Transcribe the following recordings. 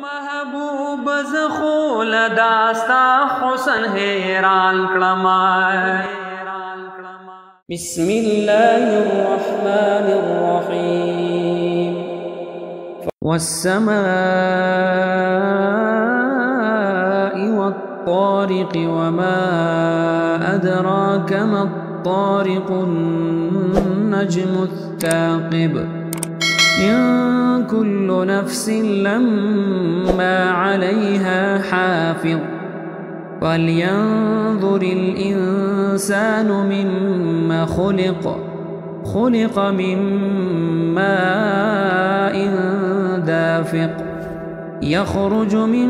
محبوب زخول داستا حسن حیران کلمائے. بسم الله الرحمن الرحيم. والسماء والطارق وما أدراك ما الطارق النجم الثاقب إن كل نفس لما عليها حافظ فلينظر الإنسان مما خلق من ماء دافق يخرج من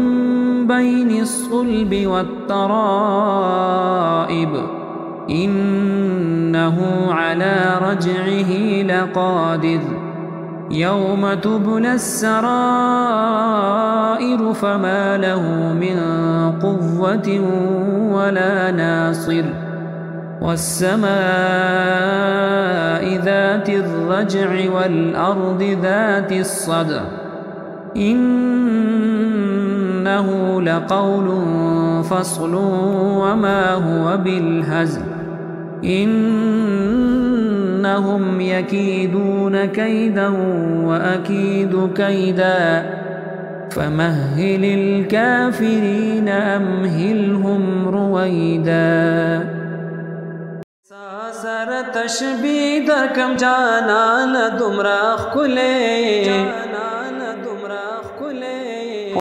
بين الصلب والترائب إنه على رجعه لقادر يوم تبلى السرائر فما له من قوة ولا ناصر. والسماء ذات الرجع والأرض ذات الصدع إنه لقول فصل وما هو بالهزل إنهم يكيدون كيدا وأكيد كيدا فمهل الكافرين أمهلهم رويدا. ساسر تشبید کم جانا لدمرا خلے